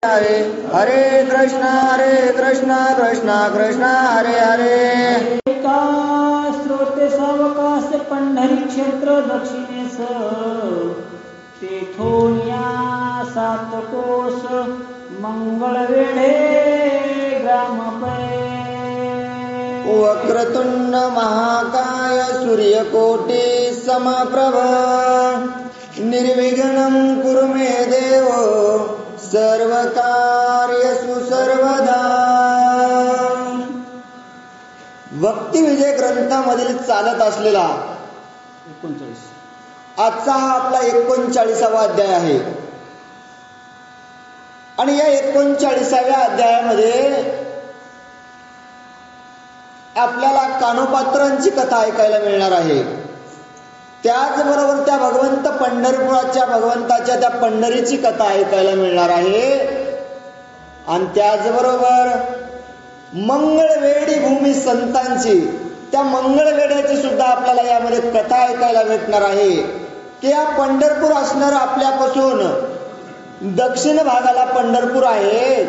हरे हरे कृष्णा कृष्णा कृष्णा हरे हरे. श्रोते सावकाश पंढरी क्षेत्र दक्षिणेस तेथून या 7 कोस मंगळवेढे ग्रामपै. वक्रतुंड महाकाय सूर्यकोटि समप्रभ निर्विघ्नं कुरु मे देव सर्व कार्येषु सर्वदा. भक्ती विजय ग्रंथामधील चालत असलेला 39 आजचा हा आपला 39वा अध्याय आहे. आणि या 39व्या अध्यायामध्ये आपल्याला कानोपात्रांची कथा ऐकायला मिळणार आहे. त्याचबरोबर त्या भगवंत पंढरपुराच्या भगवंताच्या त्या पंढरीची कथा ऐकायला मिळणार आहे. आणि त्याचबरोबर मंगळवेढी भूमी संतांची त्या मंगळवेढ्याची सुद्धा आपल्याला यामध्ये कथा ऐकायला भेटणार आहे. की या पंढरपूर असणार आपल्यापासून दक्षिण भागाला पंढरपूर आहे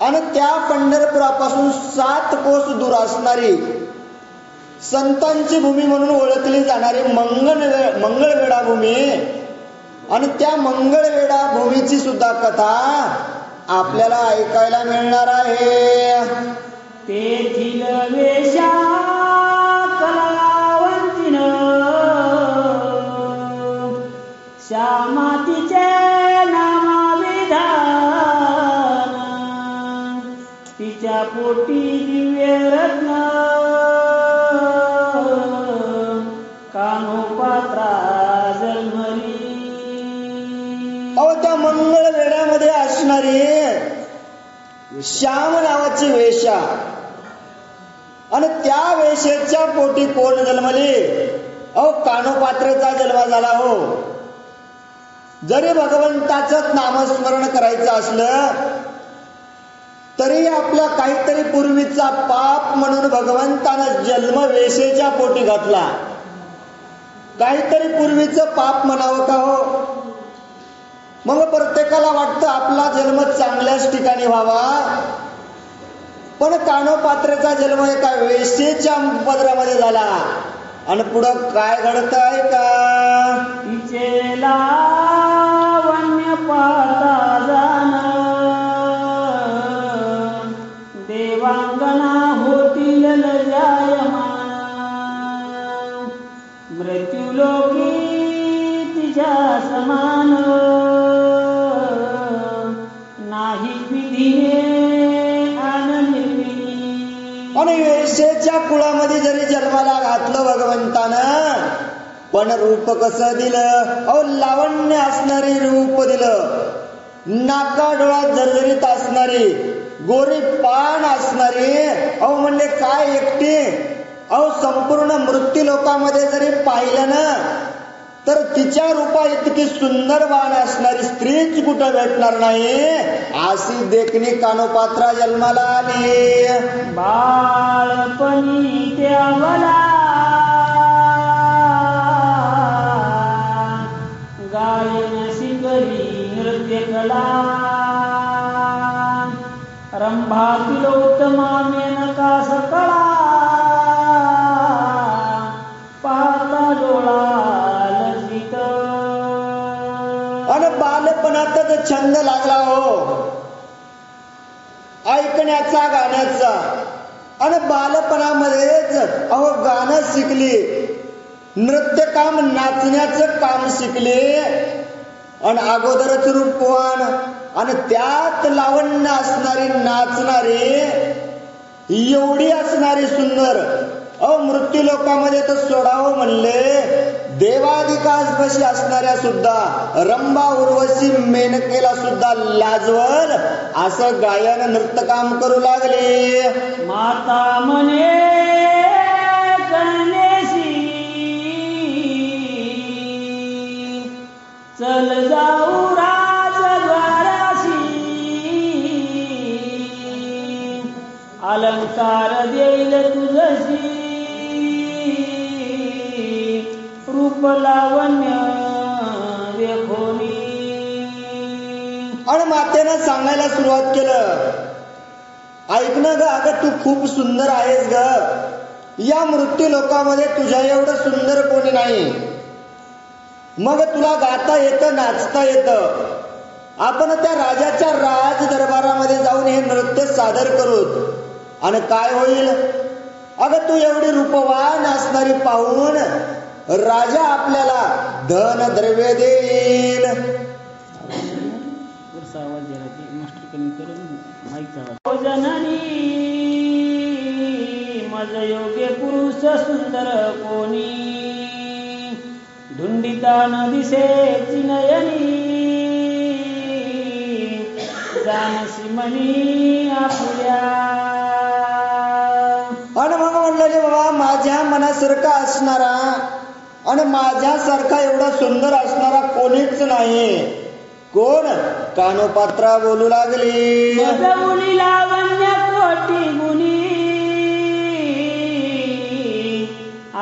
आणि त्या पंढरपुरापासून 7 कोस दूर असणारी संतांची भूमी म्हणून ओळखली जाणारी मंगळवेढा भूमी आणि त्या मंगळवेढा भूमीची सुद्धा कथा आपल्याला ऐकायला मिळणार आहे. तेथील वेशा कलावंतीन श्यामातीचे नामाविधान तिच्या पोटी दिव्य रत्न कानोपात्रा जन्मली. त्या मंगळवेढ्यामध्ये असणारी श्याम नावाची वेश्या आणि त्या वेश्येच्या पोटी कोण जन्मली? कानोपात्रेचा जन्म झाला हो. जरी भगवंताचं नामस्मरण करायचं असलं तरी आपल्या काहीतरी पूर्वीचा पाप म्हणून भगवंतानं जन्म वेशेच्या पोटी घातला. काहीतरी पूर्वीचं पाप म्हणावं का हो? मग प्रत्येकाला वाटतं आपला जन्म चांगल्याच ठिकाणी व्हावा. पण कानोपात्रेचा जन्म एका वेशेच्या पदरामध्ये झाला. आणि पुढं काय घडतंय का? तिचे लावण्य पाहता जाण देवांगना होतील लजायमान. मृत्यूलोकी तिच्या समान नाही विधीने आनंदिनी. आणि वेशेच्या कुळामध्ये जरी जन्माला घातलं भगवंतानं पण रूप कसं दिलं? लावण्य असणारी रूप दिलं. नाका डोळ्यात जर्जरीत असणारी गोरी पान असणारी म्हणजे काय एकटी संपूर्ण मृत्यू लोकांमध्ये जरी पाहिलं ना तर तिच्या रूपा इतकी सुंदर वाण असणारी स्त्रीच कुठं भेटणार नाही. अशी देखणी कानोपात्रा जन्माला आली. बाळपणी त्यावला गायन शिकली नृत्य कला रंभातील उत्तमा मेनका सकळा पाहता डोळा लज्जित. आणि बालपणातच छंद लागला हो ऐकण्याचा गाण्याचा. आणि बालपणामध्येच गाणं शिकली, नृत्य काम नाचण्याचं काम शिकली. आणि अगोदरच रूपवान आणि त्यात लावण्य असणारी नाचणारी एवढी असणारी सुंदर मृत्यू लोकांमध्ये तर सोडावं म्हणले. देवादिकास बशी असणाऱ्या सुद्धा रंभा उर्वशी मेनकेला सुद्धा लाजवल असं गायन नृत्य काम करू लागले. माता म्हणे गणेशी चल जाऊ राजद्वाराशी अलंकार देईल तुझशी रूप लावण्य देखोनी. आणि मातेनं सांगायला सुरुवात केलं, ऐक ना ग, अगं तू खूप सुंदर आहेस ग, या मृत्यू लोकामध्ये तुझ्या एवढं सुंदर कोणी नाही. मग तुला गाता येतं, नाचता येतं, आपण त्या राजाच्या राज दरबारामध्ये जाऊन हे नृत्य सादर करू. आणि काय होईल, अगं तू एवढी रूपवान असणारी पाहून राजा आपल्याला धन द्रव्य देईल. जननी मज योग्य पुरुष सुंदर कोणी, धुंडिता न दिसेची नयनी, जानसी मनी आपुल्या. आणि मग म्हणलं बाबा, माझ्या मनासारखा असणारा आणि माझ्यासारखा एवढा सुंदर असणारा कोणीच नाही. कोण? कानोपात्रा बोलू लागली, मजमुनी लावण्य कोटी गुणी,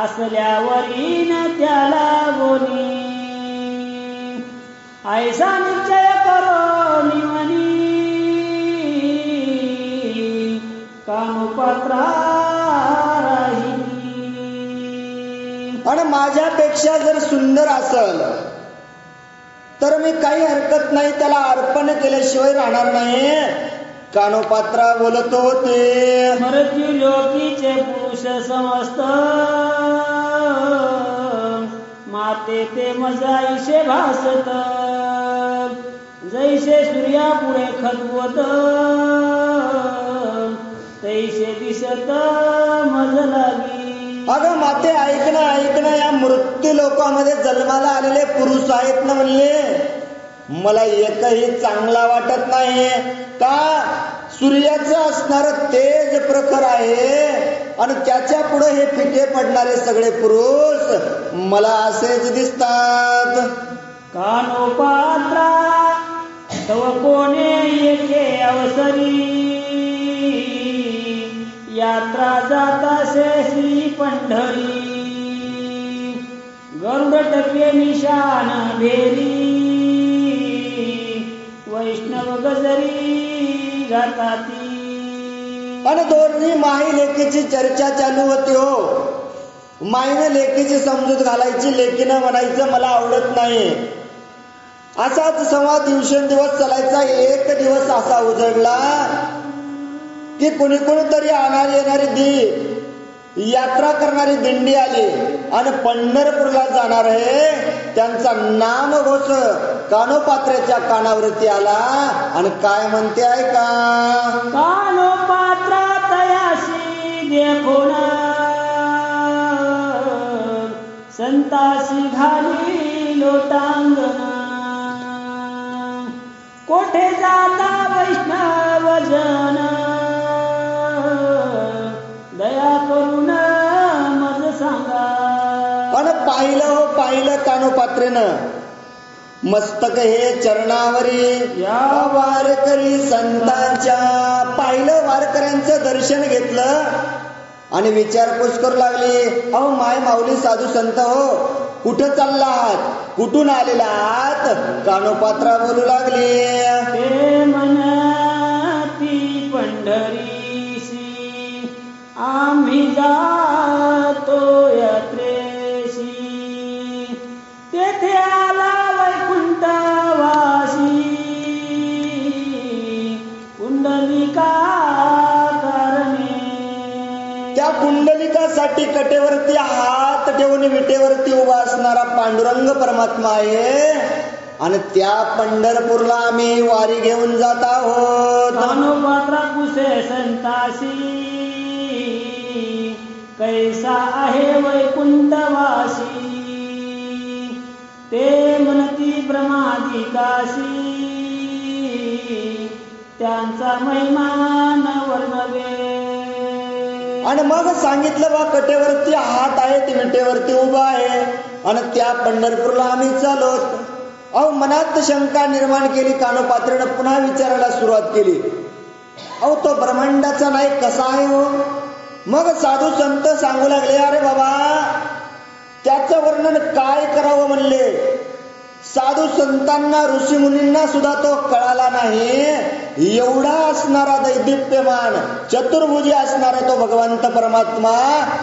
असल्यावरीन त्याला बोनी, ऐसा निश्चय करो निमनी, कानोपात्रा राहिली. आणि माझ्यापेक्षा जर सुंदर असल तर मी काही हरकत नाही, त्याला अर्पण केल्याशिवाय राहणार नाही. कानोपात्रा बोलत होते, मृत्यू लोकीचे पुरुष समस्त, माते ते मजाईशे भासत, जैसे सूर्या पुढे खतवत, तैसे दिसत मज लागी. अगं माते, ऐकणं ऐकणं, या मृत्यू लोकांमध्ये जन्माला आलेले पुरुष आहेत ना म्हणले, मला एकही चांगला वाटत नाही. का? सूर्याचं असणार तेज प्रखर आहे आणि त्याच्या पुढे हे फिके पडणारे सगळे पुरुष मला असेच दिसतात. कानोपात्रा तव कोणे येथे अवसरी, यात्रा जातासे श्री पंढरी, गरुड टके निशान भेरी, वैष्णव गजरी गाताती. आणि दोन्ही माई लेकीची चर्चा चालू होती. हो, माईनं लेकीची समजूत घालायची, लेकीनं म्हणायचं मला आवडत नाही. असाच संवाद दिवसेंदिवस चालायचा. एक दिवस असा उजळला की कोणी कोणीतरी येणारी यात्रा करणारी दिंडी आली आणि पंढरपूरला जाणार आहे त्यांचा नामघोष कानोपात्र्याच्या कानावरती आला. आणि काय म्हणते ऐका, कानोपात्रा तयाशी देखोन, संतासी घाली लोटांगण, कोठे जाता वैष्णव जन, दया करून मज सांगा. पण पाहिलं हो, पाहिलं कानोपात्रेनं, मस्तक हे चरणावरी या वारकरी संतांच्या. पाहिलं, वारकऱ्यांचं दर्शन घेतलं आणि विचारपूस करू लागली, अहो माय माऊली साधू संत हो, कुठं चालला आहात, कुठून आलेला आहात? कानोपात्रा बोलू लागली, ते म्हणती पंढरीसी, आम्ही जातो यात्रेशी, तेथे आला वैकुंठवासी, पुंडलिका कारणे. त्या पुंडलिकासाठी कटेवरती हात ठेवून विटेवरती उभा असणारा पांडुरंग परमात्मा आहे आणि त्या पंढरपूरला आम्ही वारी घेऊन जात आहोत. कानोपात्रा कुसे संतासी, कैसा आहे वैकुंठवासी, ते म्हणती ब्रह्मादिकाशी, त्यांचा महिमा न वर्णवे. आणि मग सांगितलं बा, कटेवरती हात आहे, ते विटेवरती उभा आहे आणि त्या पंढरपूरला आम्ही चालवत. अहो मनात शंका निर्माण केली. कानोपात्रेनं पुन्हा विचारायला सुरुवात केली, अहो तो ब्रह्मांडाचा नायक कसा आहे हो? मग साधू संत सांगू लागले, अरे बाबा त्याचं वर्णन काय करावं म्हणले. साधू संतांना ऋषी मुनींना सुद्धा तो कळाला नाही. एवढा असणारा दैदिप्यमान चतुर्भुजी असणारा तो भगवंत परमात्मा,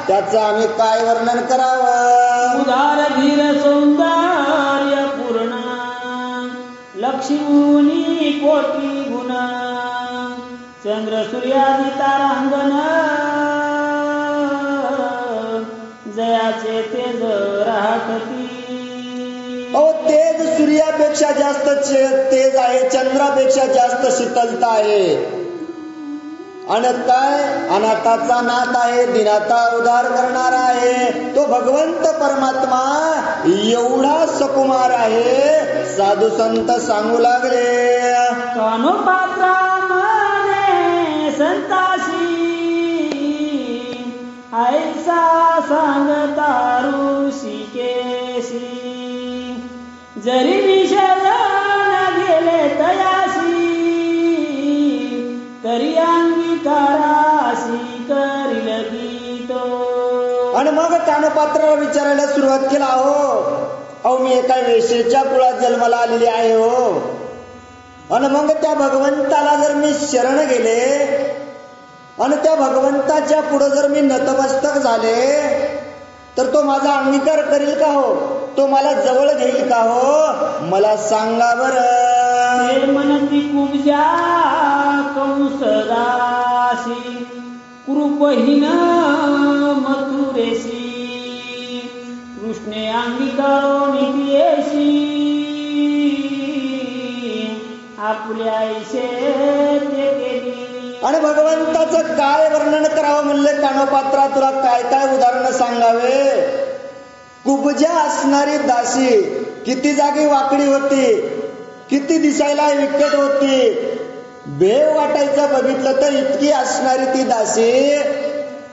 त्याचं आम्ही काय वर्णन करावं. उदार धीर सौंदर्य पूर्ण लक्ष्मी कोटी गुण चंद्र सूर्यादी तारांगण जयाचे तेज राहती. तेज सूर्यापेक्षा जास्त तेज आहे, चंद्रापेक्षा जास्त शीतलता आहे. आणि काय अनाथाचा नाथ आहे, दिनाता उद्धार करणारा आहे तो भगवंत परमात्मा. एवढा सुकुमार आहे. साधू संत सांगू लागले, कानोपात्राने संताशी ऐसा सांगता ऋषिकेशी. जरी विषयाला गेले तयाशी तरी अंगीकाराशी करील गीतो. आणि मग कानोपात्राला विचारायला सुरुवात केला, अहो मी एका वेश्येच्या कुळात जन्माला आलेली आहे हो. आणि मग त्या भगवंताला जर मी शरण गेले आणि त्या भगवंताच्या पुढे जर मी नतमस्तक झाले तर तो माझा अंगीकार करील का हो, तो मला जवळ घेईल का हो, मला सांगा बरं. मनती कुब्जा कंसदासी कृपहीन मथुरेशी कृष्णे अंगीकारो नितीयेशी आपल्या आईशे ते केली. आणि भगवंताचं काय वर्णन करावं म्हणले कानोपात्रा, तुला काय काय उदाहरण सांगावे. कुब्जा असणारी दासी किती जागी वाकडी होती, किती दिसायला विकट होती, भेव वाटायचं बघितलं तर इतकी असणारी ती दासी.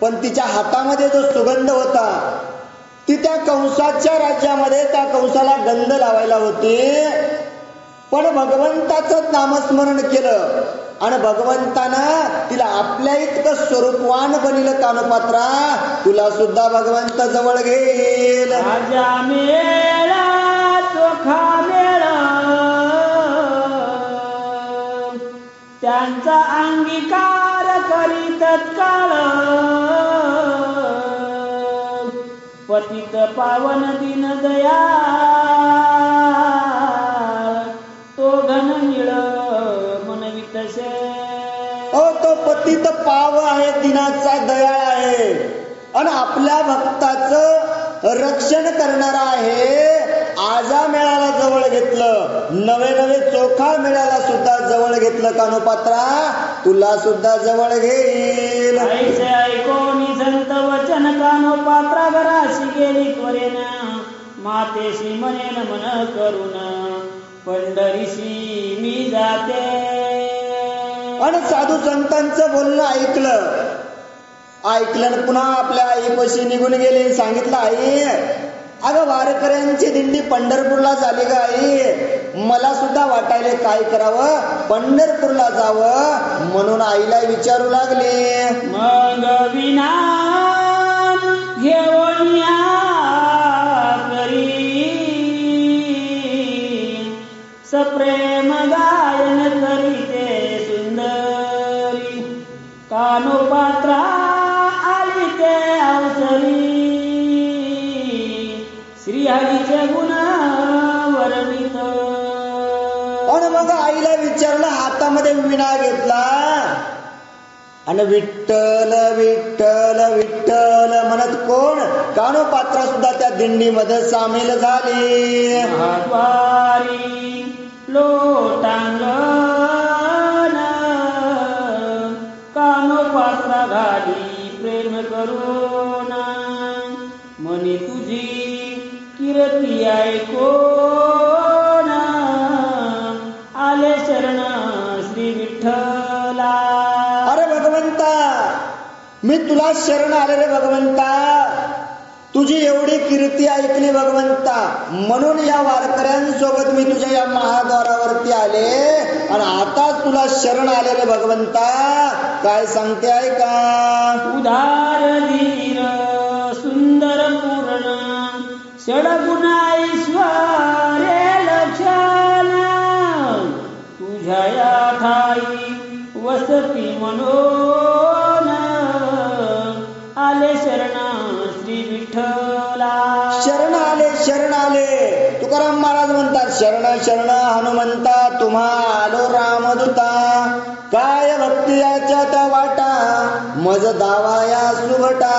पण तिच्या हातामध्ये जो सुगंध होता ती त्या कंसाच्या राज्यामध्ये त्या कंसाला गंध लावायला होती. पण भगवंताचं नामस्मरण केलं आणि भगवंतानं तिला आपल्या इतकं स्वरूपवान बनिलं. कानोपात्रा तुला सुद्धा भगवंत जवळ घेईल. राजा मेळा चोखा मेळा त्यांचा अंगीकार करी तत्काळ. पतित पावन दिन दया तो घन निळ मनवितसे. तो पतित पाव आहे, दिनाचा दयाळ आहे आणि आपल्या भक्ताचं रक्षण करणारा आहे. आजा मेळाला जवळ घेतलं, नवे नवे चोखा मेळाला सुद्धा जवळ घेतलं. कानोपात्रा तुला सुद्धा जवळ घेईल. ऐसे ऐकोनी संत वचन कानोपात्रा घराशी गेली त्वरेन. मातेशी म्हणेन मन करून पंढरीशी मी जाते. आणि साधू संतांचं बोलणं ऐकलं आणि पुन्हा आपल्या आईपाशी निघून गेले. सांगितलं, आई अगं वारकऱ्यांची दिंडी पंढरपूरला झाली ग आई, मला सुद्धा वाटायले काय करावं, पंढरपूरला जावं. म्हणून आईला विचारू लागले. मग विना घेऊन या करी सप्रेम गायन करीते सुंदरी. कानोपात्रा आली ते अवसरी श्रीहरीचे गुण वर्णित. आणि मग आईला विचारलं, हातामध्ये विणा घेतला आणि विठ्ठल विठ्ठल विठ्ठल म्हणत कोण, कानोपात्रा सुद्धा त्या दिंडीमध्ये सामील झाली. महाद्वारी लोटांगण कानोपात्रा घाली प्रेम करून. म्हणे तुझी कीर्ती ऐकोन आले शरण श्री विठ्ठला. अरे भगवंता, मी तुला शरण आले रे भगवंता, तुझी एवढी कीर्ती ऐकली भगवंता, म्हणून या वारकऱ्यांसोबत मी तुझ्या या महाद्वारावरती आले आणि आता तुला शरण आले रे भगवंता. काय सांगते ऐका. उदार धीर सुंदर पूर्ण षडगुण ऐश्वर्य ठाई वसती मनोन आले शरण श्री विठ्ठला. शरण आले तुकाराम महाराज म्हणतात, शरण शरण हनुमंता तुम्हा आलो रामदूता. काय भक्ती याच्या त्या वाटा मज दावा या सुभटा.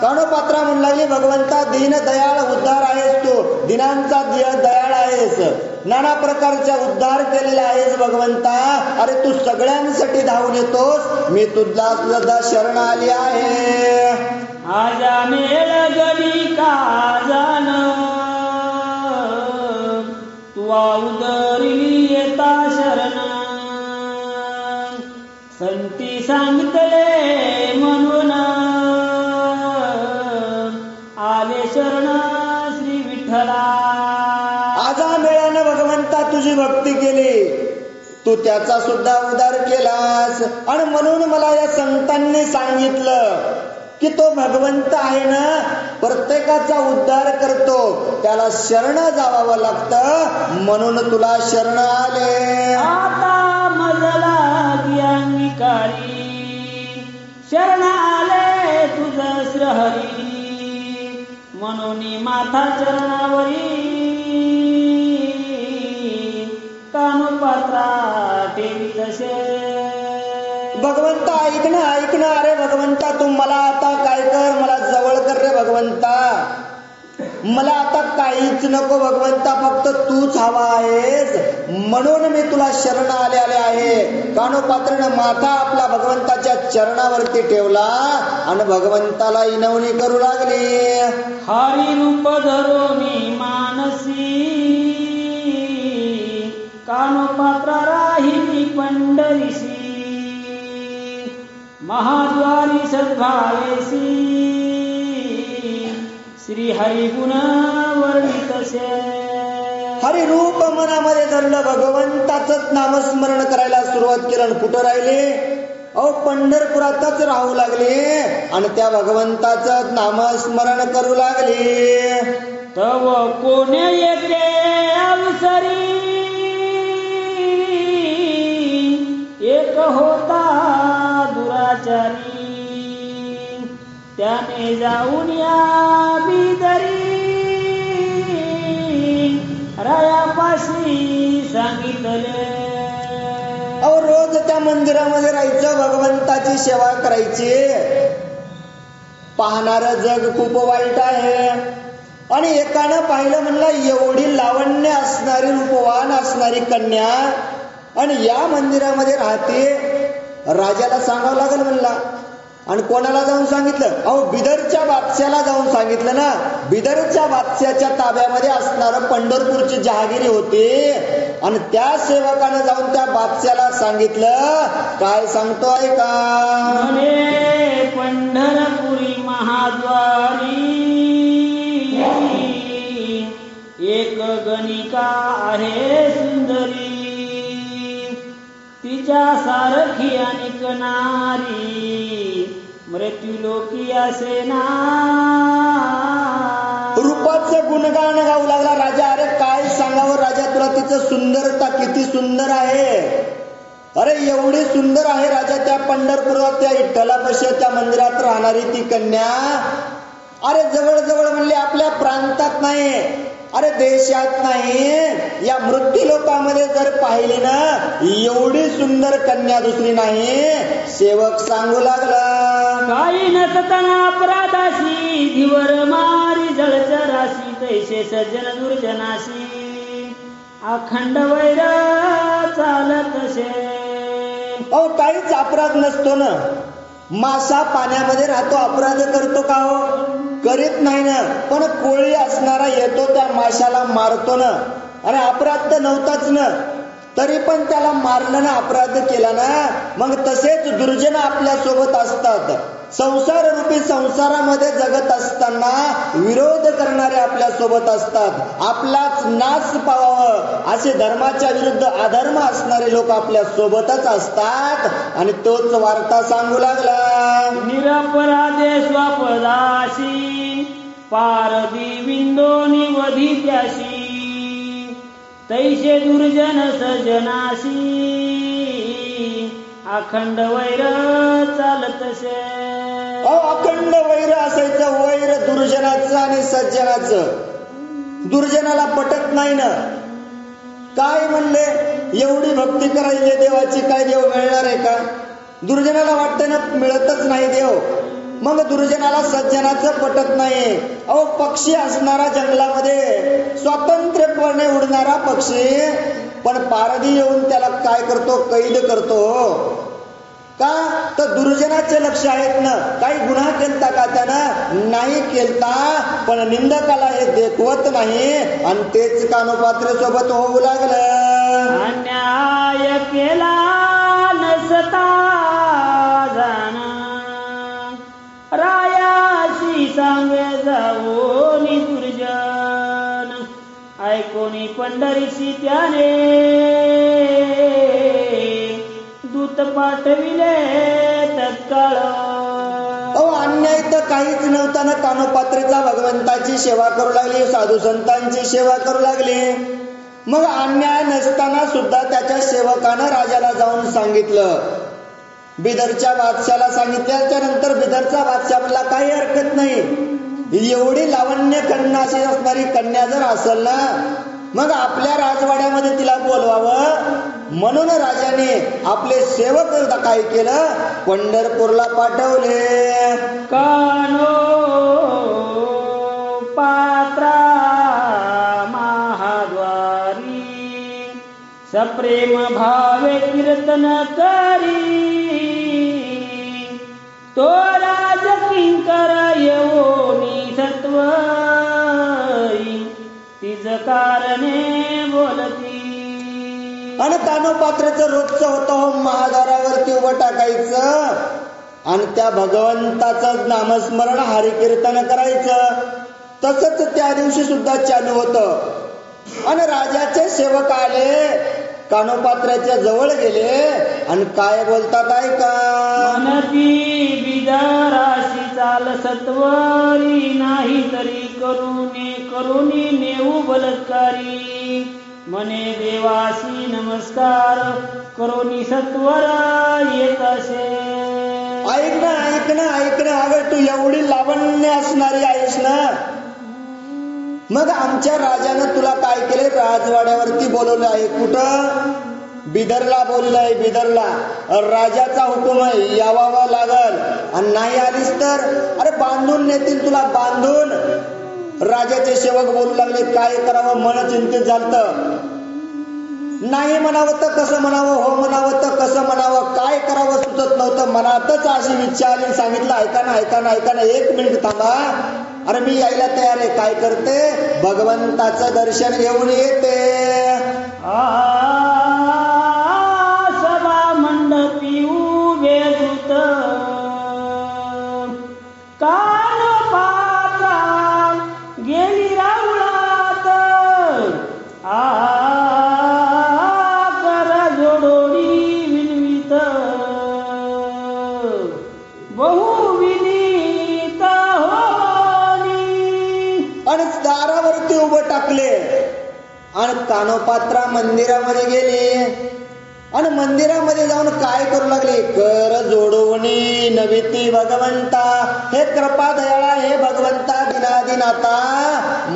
कानोपात्रा म्हणू लागली, भगवंता दीन दयाळ उद्धार आहेस तू, दिनांचा दयाळ आहेस, नाना प्रकारचा उद्धार केलेला आहेस भगवंता. अरे तू सगळ्यांसाठी धावून येतोस, मी तुला सुद्धा शरण आली आहे. आजा मेळ गडी का जाण तुवा उदरली येता शरण. संती सांगितले म्हणून आले शरण श्री विठ्ठला. आजा मेळानं भगवंता तुझी भक्ती केली, तू त्याचा सुद्धा उद्धार केलास. आणि म्हणून मला या संतांनी सांगितलं की तो भगवंत आहे ना, प्रत्येकाचा उद्धार करतो, त्याला शरण जावावं लागतं, म्हणून तुला शरण आले. आता मजला अंगीकारी शरण आले तुझ श्रहरी. म्हणून माथा चरणावरी कानोपात्रा ठेवी तसे. भगवंता ऐकणं अरे भगवंता तू मला आता काय कर, मला जवळ कर रे भगवंता. मला आता काहीच नको भगवंता, फक्त तूच हवा आहेस, म्हणून मी तुला शरण आले आहे. कानोपात्रानं माथा आपला भगवंताच्या चरणावरती ठेवला आणि भगवंताला विनवणी करू लागली. हरी रूप धरोनी मानसी कानोपात्रा राहिली पंढरीसी. महाद्वारी सद्भावेसी श्री हरी गुण वर्णितसे. हरी रूप मनामध्ये धरलं, भगवंताचंच नामस्मरण करायला सुरुवात केलं. कुठं राहिले? अहो पंढरपुरातच राहू लागले आणि त्या भगवंताचं नामस्मरण करू लागले. तव कोणे येते अवसरी एक होता दुराचारी. त्याने जाऊन या बिदरी रायापाशी सांगितले. अहो रोज त्या मंदिरामध्ये राहायचं, भगवंताची सेवा करायची. पाहणारं जग खूप वाईट आहे. आणि एकानं पाहिलं म्हणलं, एवढी लावण्य असणारी, रूपवान असणारी कन्या आणि या मंदिरामध्ये राहते, राजाला सांगावं लागेल म्हणला. आणि कोणाला जाऊन सांगितलं? अहो बिदरच्या बादशाला जाऊन सांगितलं ना. बिदरच्या बादशाच्या ताब्यामध्ये असणारं पंढरपूरची जहागिरी होती आणि त्या सेवकानं जाऊन त्या बादशाला सांगितलं. काय सांगतोय का? पंढरपुरी महाद्वारी एक गणिका आहे सुंदरी. तिच्या सारखी अनेक नारी मृत्यूलोकी असे ना. रूपाचं गुणगान गाऊ लागला राजा. अरे काय सांगावं राजा तुला, तिचं सुंदरता किती सुंदर आहे. अरे एवढी सुंदर आहे राजा. त्या पंढरपुरात त्या विठ्ठलापाशी त्या मंदिरात राहणारी ती कन्या, अरे जवळ म्हणले आपल्या प्रांतात नाही, अरे देशात नाही, या मृत्यू लोकांमध्ये जर पाहिली ना, एवढी सुंदर कन्या दुसरी नाही. सेवक सांगू लागला. काही नसताना अपराधाशी धीवर मारी जळचराशी तैसे सज्जन दुर्जनाशी अखंड वैर चालत असे. अहो काहीच अपराध नसतो ना. मासा पाण्यामध्ये राहतो, अपराध करतो का हो? करीत नाही ना. पण कोळी असणारा येतो, त्या माशाला मारतो ना. अरे अपराध तर नव्हताच ना, तरी पण त्याला मारलं ना, अपराध केला ना. मग तसेच दुर्जन आपल्या सोबत असतात. संसार रूपी संसारामध्ये जगत असताना विरोध करणारे आपल्या सोबत असतात. आपलाच नाश पावावं असे धर्माच्या विरुद्ध अधर्म असणारे लोक आपल्या सोबतच असतात. आणि तोच वार्ता सांगू लागला. निरपराधे स्वपदाशी पारदी विंदोनी वधित्याशी तैसे दुर्जन सजनाशी अखंड वैर चालतसे. अखंड वैर असायचं, वैर दुर्जनाचं आणि सज्जनाचं. दुर्जनाला पटत नाही ना. काय म्हणले, एवढी भक्ती करायची देवाची, काय देव मिळणार आहे का? दुर्जनाला वाटतं ना मिळतच नाही देव. मग दुर्जनाला सज्जनाचं पटत नाही. पक्षी असणारा जंगलामध्ये स्वातंत्र्यपणे उडणारा पक्षी, पण पारधी येऊन त्याला काय करतो, कैद करतो. का तर दुर्जनाचे लक्ष आहेत ना. काही गुन्हा केलता का त्यानं? नाही केलता, पण निंदकाला हे देखवत नाही आणि तेच कानोपात्र सोबत होऊ लागलं. अन्याय केला नसता जाणं, रायाशी सांगे जावोनी दुर्जन. ऐकोनी पंढरीशी त्याने दूत पाठविले तत्काळ. अन्याय तर काहीच नव्हता ना. कानोपात्रेचा भगवंताची सेवा करू लागली, साधू संतांची सेवा करू लागली. मग अन्याय नसताना सुद्धा त्याच्या सेवकानं राजाला जाऊन सांगितलं. बिदरच्या बादशाला सांगितल्याच्या नंतर बिदरचा बादशाह म्हणला काही हरकत नाही, एवढी लावण्य कन्याशी असणारी कन्या जर असेल ना, मग आपल्या राजवाड्यामध्ये तिला बोलवावं. म्हणून राजाने आपले सेवक काय केलं, पंढरपूरला पाठवले. कानो पात्रा महाद्वारी, सप्रेम भावे कीर्तन करी. तो राज किंकर येऊनी सत्वरी, तिज कारणे बोलती. आणि कानोपात्राचं रोजचं होतं महाद्वारावरती उभं टाकायचं आणि त्या भगवंताचं नामस्मरण हरिकीर्तन करायचं. तसंच त्या दिवशी सुद्धा चालू होतं. आणि राजाचे सेवक आले, कानोपात्राच्या जवळ गेले आणि काय बोलतात ऐका. मनती बिदराशी चाल सत्वरी, नाही तरी करुणी नेऊ बलत्कारी. मने देवासी नमस्कार, करुणी सत्वर येत असे. ऐक ना ऐक ना ऐक ना, अगं तू एवढी लावण्य असणारी आहेस ना, मग आमच्या राजानं तुला काय केले, राजवाड्यावरती बोलवलं आहे. कुठं? बिदरला बोलवलं आहे. बिदरला राजाचा हुकूम आहे, यावावा लागल. आणि नाही आलीस तर अरे बांधून नेतील तुला, बांधून. राजाचे सेवक बोलू लागले, काय करावं, मन चिंतित झालं. नाही म्हणावं तर कसं म्हणावं, हो म्हणावं तर कसं म्हणावं, काय करावं सुचत नव्हतं. मनातच अशी इच्छा आली. सांगितलं ऐका ना ऐका ना ऐका ना, एक मिनिट थांबा. अरे मी यायला तयार आहे. काय करते, भगवंताचं दर्शन घेऊन येते. सभा मंडपी उभे दूत, कानोपात्रा गेली राऊळात. कर जोडोडी विनवित, बहु विनीत होनी. आणि दारावरती उभं टाकले आणि कानोपात्रा मंदिरामध्ये गेली. आणि मंदिरामध्ये जाऊन काय करू लागले, कर जोडवणी नविती भगवंता. हे कृपा दयाळा, हे भगवंता दिनादिनाता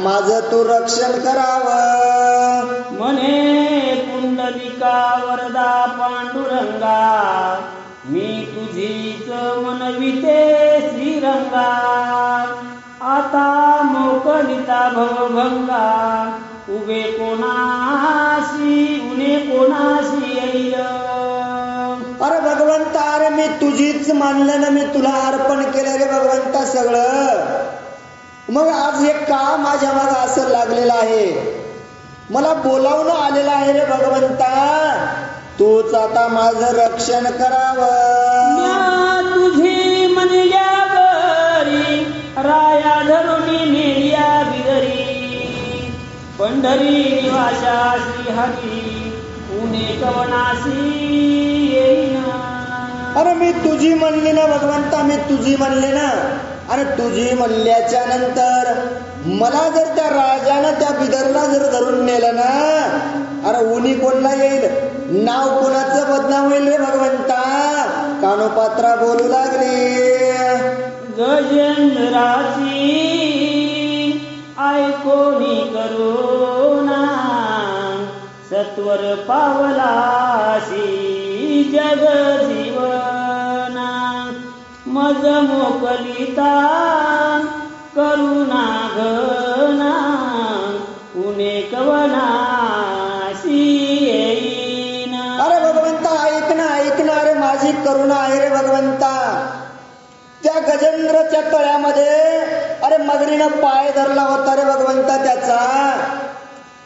माझं तू रक्षण करावं. मने पुंडलिका वरदा पांडुरंगा, मी तुझीच मनविते श्रीरंगा. आता मोकलिता भवभंगा, उभे कोणाशी उणे कोणाशी येईल. अरे भगवंता, अरे मी तुझीच मानलं ना, मी तुला अर्पण केलं रे भगवंता सगळं. मग आज हे का माझ्या मागं असं लागलेलं आहे, मला बोलावणं आलेलं आहे रे भगवंता. तूच आता माझं रक्षण करावं. तुझी म्हणल्या गरी, राया धरुणी नेल्या बिदरी. पंढरी निवासा श्रीहरी, उणे कवनासी येईना. अरे मी तुझी म्हणली ना भगवंता, मी तुझी म्हणले ना. आणि तुझी म्हणल्याच्या नंतर मला जर त्या राजानं त्या बिदरला जर धरून नेलं ना, अरे उनी कोणला येईल, नाव कोणाचं बदनाम होईल रे भगवंता. कानोपात्रा बोलू लागली, गजेंद्राची ऐकोनी करुणा, सत्वर पावलासी जग जीवना. मज मोकलिता करुणा घना, पुणे कवनासी येईना. अरे भगवंता ऐक ना, ऐक ना, अरे माझी करुणा आहे रे भगवंता. त्या गजेंद्रच्या तळ्यामध्ये अरे मगरीनं पाय धरला होता रे भगवंता त्याचा,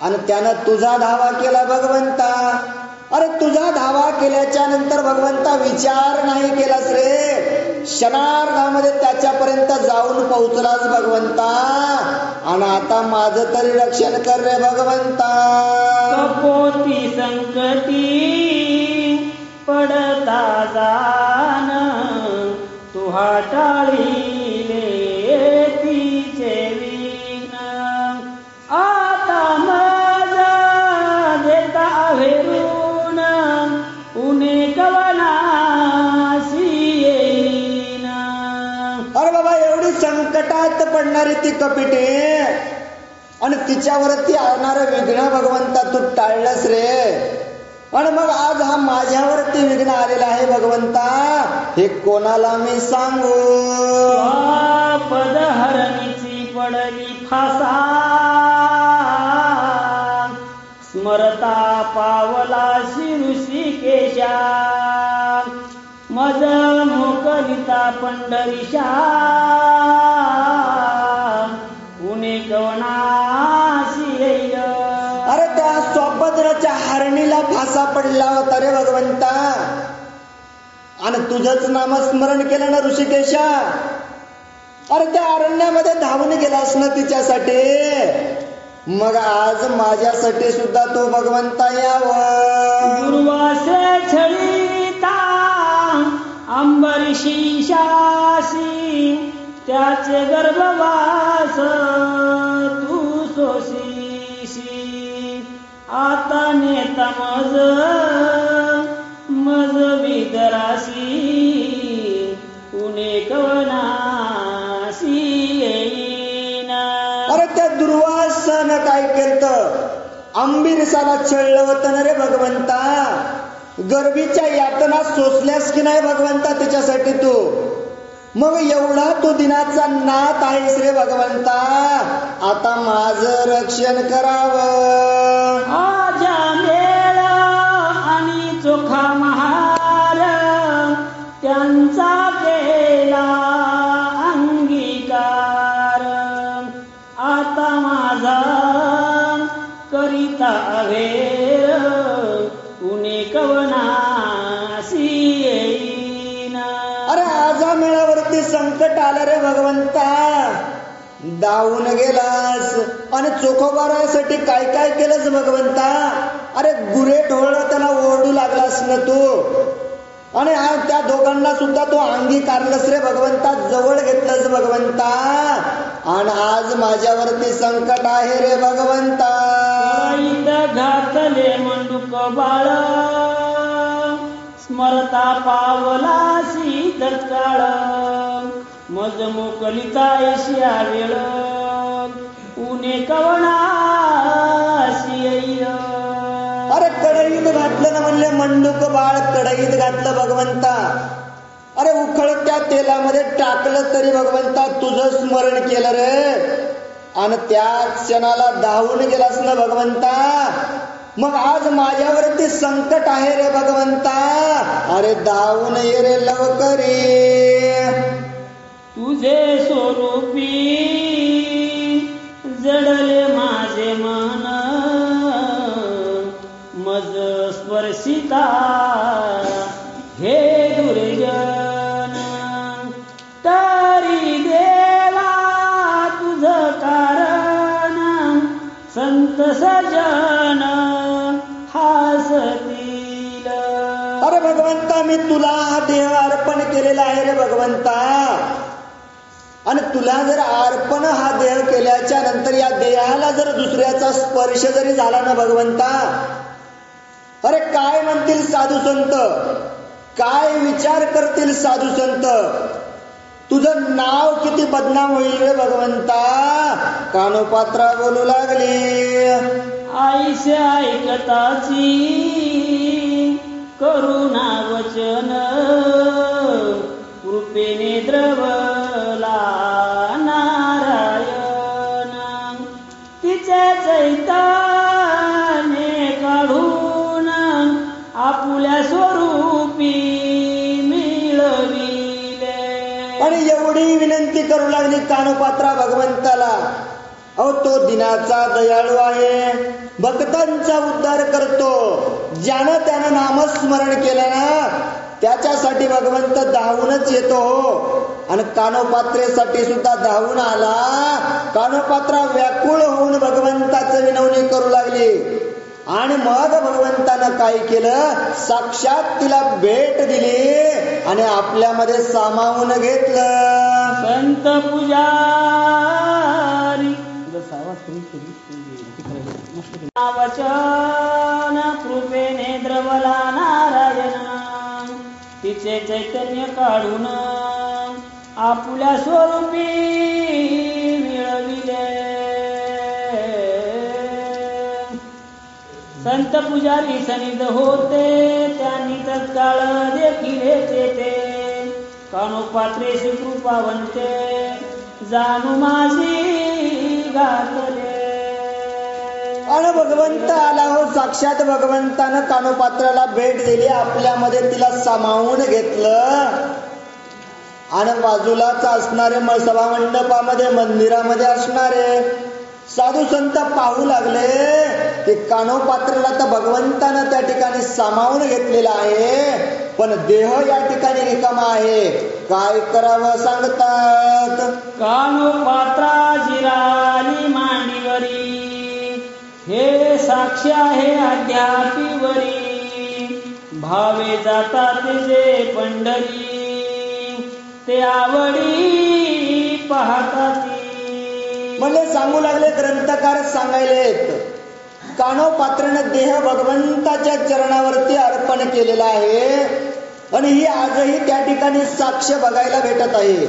आणि त्यानं तुझा धावा केला भगवंता. अरे तुझा धावा केल्याच्या नंतर भगवंता विचार नाही केलास रे, क्षणार्धामध्ये त्याच्यापर्यंत जाऊन पोहोचलास भगवंता. आणि आता माझं तरी रक्षण कर रे भगवंता. कपोती संकटी पडता जाण, तू हाताळिले तिचे विघ्न. आता माझा देता हेरून, पुणे कवनासी येईन. अरे बाबा एवढी संकटात पडणारी ती कपिटे आणि तिच्यावरती आणणारं विघ्न भगवंता तू टाळलंस रे. आणि मग आज हा माझ्यावरती विघ्न आलेला आहे भगवंता, हे कोणाला मी सांगू. पदहरणीची पडली फासा, स्मरता पावलाशी ऋषिकेशा. मज मोकलिता पंढरीशा, पुणे कवनासी येईल. अरे त्या स्वभद्राच्या हरणीला फासा पडला होता रे भगवंता, आणि तुझंच नामस्मरण केलं ना ऋषिकेशा. अरे त्या अरण्यामध्ये धावून गेलास ना तिच्यासाठी, मग आज माझ्यासाठी सुद्धा तो भगवंता यावं. दुर्वासे छळीता अंबरीशी शासी, त्याचे गर्भवास तू सोशीशी. आता नेता मज विदरासी, पुणे कवनासी येईना. अरे त्या दुर्वासानं काय केलं, अंबिरसाला छळलं होतं ना रे भगवंता. गर्भीच्या यातना सोसल्यास की नाही भगवंता तिच्यासाठी तू. मग एवढा तू दिनाचा नाथ आहेस रे भगवंता, आता माझं रक्षण करावं. आजा मेळ आणि चोखा महार, त्यांचा केला अंगीकार. आता माझा करिता अवेर, पुणे कवनासी येईना. अरे आजा मेळावरती संकट आलं रे भगवंता, धावून गेलास आणि चोखोबारासाठी काय काय केलंस भगवंता. अरे गुरे ढोळं त्याला ओरडू लागलास ना तू, आणि त्या दोघांना सुद्धा तो अंगीकारलंस रे भगवंता, जवळ घेतलंस भगवंता. आणि आज माझ्यावरती संकट आहे रे भगवंता. घातले मंडूक बाळ, स्मरता पावलासी तत्काळ. मज मोकलिता येशिया वेळ, पुणे कवनासी येईल. अरे कडईत घातलं ना म्हणले मंडूक बाळ, कडईत घातलं भगवंता. अरे उखळत्या तेलामध्ये टाकलं तरी भगवंता तुझं स्मरण केलं रे, आणि त्या क्षणाला धावून गेलास ना भगवंता. मग आज माझ्यावरती संकट आहे रे भगवंता, अरे धावून ये रे लवकरी. तुझे स्वरूपी जडले माझे मन, मज स्पर्शिता हे दुर्जन. तरी देवा तुझ कारण, संत सजन हासतील. अरे भगवंता मी तुला हा देह अर्पण केलेला आहे रे भगवंता, आणि तुला जर अर्पण हा देह केल्याच्या नंतर या देहाला जर दुसऱ्याचा स्पर्श जरी झाला ना भगवंता, अरे काय म्हणतील साधू संत, काय विचार करतील साधू संत, तुझं नाव किती बदनाम होईल रे भगवंता. कानोपात्रा बोलू लागली, आईसे ऐकताची करुणा वचन, कृपेने द्रवला नारायण. तिचे चैतन्य काढून आपुल्या स्वरूपी मिळविले. आणि एवढी विनंती करू लागली कानोपात्रा भगवंताला. अहो तो दिनाचा दयाळू आहे, भक्तांचा उद्धार करतो. ज्यानं त्यानं नामस्मरण केलं ना त्याच्यासाठी भगवंत धावूनच येतो हो. आणि कानोपात्रेसाठी सुद्धा धावून आला. कानोपात्रा व्याकुळ होऊन भगवंताचं विनवणी करू लागली. आणि मग भगवंतानं काय केलं, साक्षात तिला भेट दिली आणि आपल्यामध्ये सामावून घेतलं. संत पुजारी वचन कृपेने द्रवला नारायण. तिचे चैतन्य काढून आपुल्या स्वरूपी मिळविले. संत पुजारी सनिध होते, त्यांनी तत्काळ देखील येते. कानोपात्रेशी कृपावंते जाणू माझी घातले. आणि भगवंत आला हो. साक्षात भगवंतानं कानोपात्राला भेट दिली, आपल्यामध्ये तिला सामावून घेतलं. आणि बाजूलाच असणारे सभा मंडपामध्ये मंदिरामध्ये असणारे साधू संत पाहू लागले की कानोपात्राला तर भगवंतानं त्या ठिकाणी सामावून घेतलेला आहे, पण देह या ठिकाणी रिकामा आहे. काय करावं सांगतात. कानोपात्रा जिराली मांडीवरी, हे साक्ष आहे अद्यापीवरी. भावे जातात जे पंढरी, ते आवडी पाहताती. म्हणजे सांगू लागले ग्रंथकार सांगायलेत, कानोपात्रानं देह भगवंताच्या चरणावरती अर्पण केलेला आहे आणि ही आजही त्या ठिकाणी साक्ष बघायला भेटत आहे.